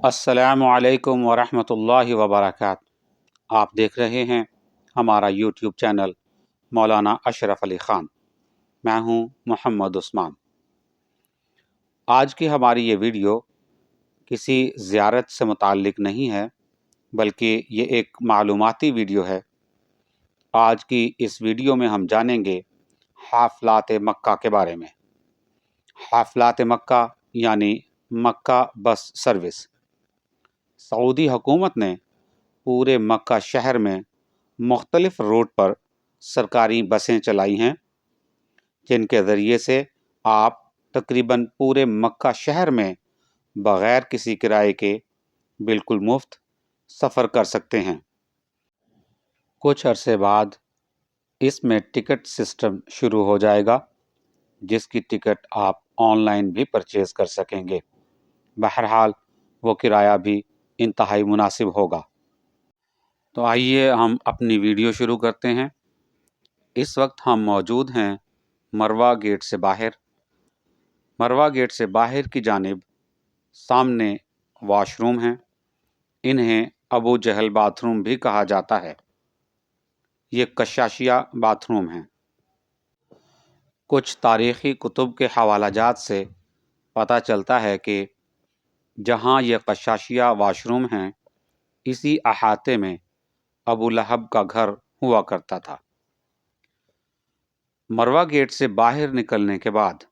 السلام علیکم ورحمۃ اللہ وبرکاتہ۔ آپ دیکھ رہے ہیں ہمارا یوٹیوب چینل مولانا اشرف علی خان۔ میں ہوں محمد عثمان۔ آج کی ہماری یہ ویڈیو کسی زیارت سے متعلق نہیں ہے، بلکہ یہ ایک معلوماتی ویڈیو ہے۔ آج کی اس ویڈیو میں ہم جانیں گے حافلات مکہ کے بارے میں۔ حافلات مکہ یعنی مکہ بس سروس۔ سعودی حکومت نے پورے مکہ شہر میں مختلف روٹ پر سرکاری بسیں چلائی ہیں، جن کے ذریعے سے آپ تقریباً پورے مکہ شہر میں بغیر کسی کرائے کے بالکل مفت سفر کر سکتے ہیں۔ کچھ عرصے بعد اس میں ٹکٹ سسٹم شروع ہو جائے گا، جس کی ٹکٹ آپ آن لائن بھی پرچیز کر سکیں گے۔ بہرحال وہ کرایہ بھی انتہائی مناسب ہوگا۔ تو آئیے ہم اپنی ویڈیو شروع کرتے ہیں۔ اس وقت ہم موجود ہیں مروہ گیٹ سے باہر۔ مروہ گیٹ سے باہر کی جانب سامنے واش روم ہیں۔ انہیں ابو جہل باتھ روم بھی کہا جاتا ہے۔ یہ کشاشیہ باتھ روم ہیں۔ کچھ تاریخی کتب کے حوالہ جات سے پتہ چلتا ہے کہ جہاں یہ قشاشیہ واش روم ہیں، اسی احاطے میں ابو لہب کا گھر ہوا کرتا تھا۔ مروہ گیٹ سے باہر نکلنے کے بعد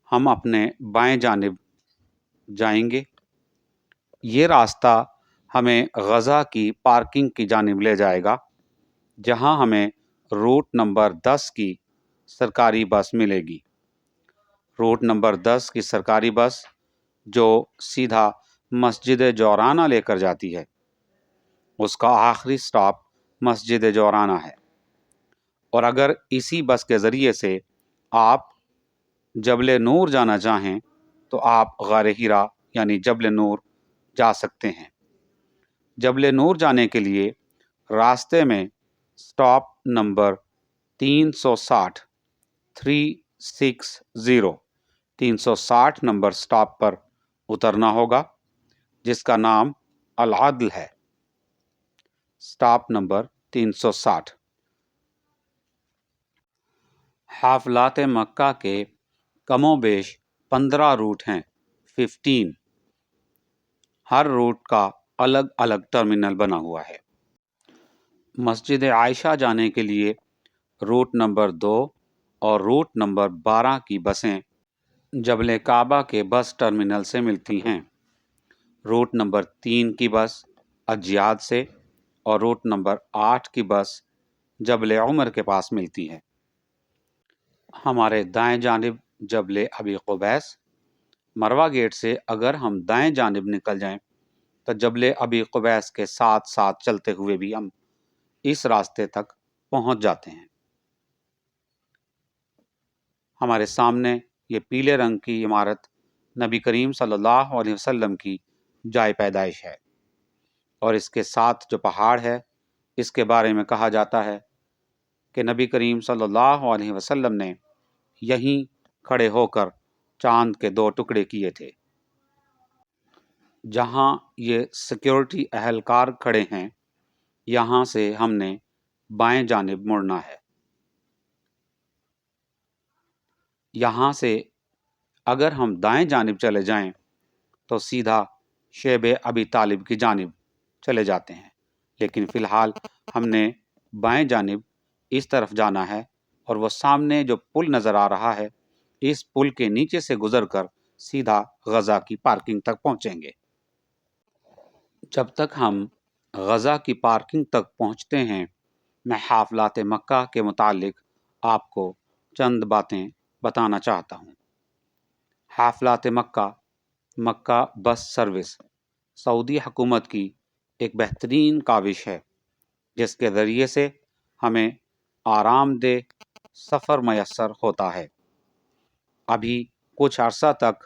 ہم اپنے بائیں جانب جائیں گے۔ یہ راستہ ہمیں غزہ کی پارکنگ کی جانب لے جائے گا، جہاں ہمیں روٹ نمبر 10 کی سرکاری بس ملے گی۔ روٹ نمبر 10 کی سرکاری بس جو سیدھا مسجد جورانہ لے کر جاتی ہے، اس کا آخری سٹاپ مسجد جورانہ ہے۔ اور اگر اسی بس کے ذریعے سے آپ جبل نور جانا چاہیں تو آپ غار حرا یعنی جبل نور جا سکتے ہیں۔ جبل نور جانے کے لیے راستے میں سٹاپ نمبر 360 360 نمبر سٹاپ پر اترنا ہوگا، جس کا نام العدل ہے۔ Stop number 360۔ حافلات مکہ کے کم و بیش 15 روٹ ہیں، 15۔ ہر روٹ کا الگ الگ ٹرمینل بنا ہوا ہے۔ مسجد عائشہ جانے کے لیے روٹ نمبر 2 اور روٹ نمبر 12 کی بسیں جبل کعبہ کے بس ٹرمینل سے ملتی ہیں۔ روٹ نمبر 3 کی بس اجیاد سے اور روٹ نمبر 8 کی بس جبل عمر کے پاس ملتی ہے۔ ہمارے دائیں جانب جبل ابی قبیس۔ مروہ گیٹ سے اگر ہم دائیں جانب نکل جائیں تو جبل ابی قبیس کے ساتھ ساتھ چلتے ہوئے بھی ہم اس راستے تک پہنچ جاتے ہیں۔ ہمارے سامنے یہ پیلے رنگ کی عمارت نبی کریم صلی اللہ علیہ وسلم کی جائے پیدائش ہے، اور اس کے ساتھ جو پہاڑ ہے، اس کے بارے میں کہا جاتا ہے کہ نبی کریم صلی اللہ علیہ وسلم نے یہیں کھڑے ہو کر چاند کے 2 ٹکڑے کیے تھے۔ جہاں یہ سیکیورٹی اہلکار کھڑے ہیں، یہاں سے ہم نے بائیں جانب مڑنا ہے۔ یہاں سے اگر ہم دائیں جانب چلے جائیں تو سیدھا شیب ابی طالب کی جانب چلے جاتے ہیں، لیکن فی الحال ہم نے بائیں جانب اس طرف جانا ہے، اور وہ سامنے جو پل نظر آ رہا ہے، اس پل کے نیچے سے گزر کر سیدھا غزہ کی پارکنگ تک پہنچیں گے۔ جب تک ہم غزہ کی پارکنگ تک پہنچتے ہیں، میں حافلات مکہ کے متعلق آپ کو چند باتیں بتانا چاہتا ہوں۔ حافلات مکہ، مکہ بس سروس سعودی حکومت کی ایک بہترین کاوش ہے، جس کے ذریعے سے ہمیں آرام دہ سفر میسر ہوتا ہے۔ ابھی کچھ عرصہ تک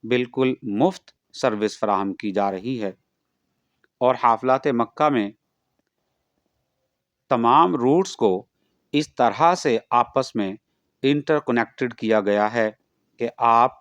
بالکل مفت سروس فراہم کی جا رہی ہے، اور حافلات مکہ میں تمام روٹس کو اس طرح سے آپس میں انٹر کنیکٹڈ کیا گیا ہے کہ آپ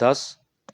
10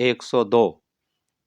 102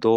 2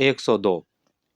102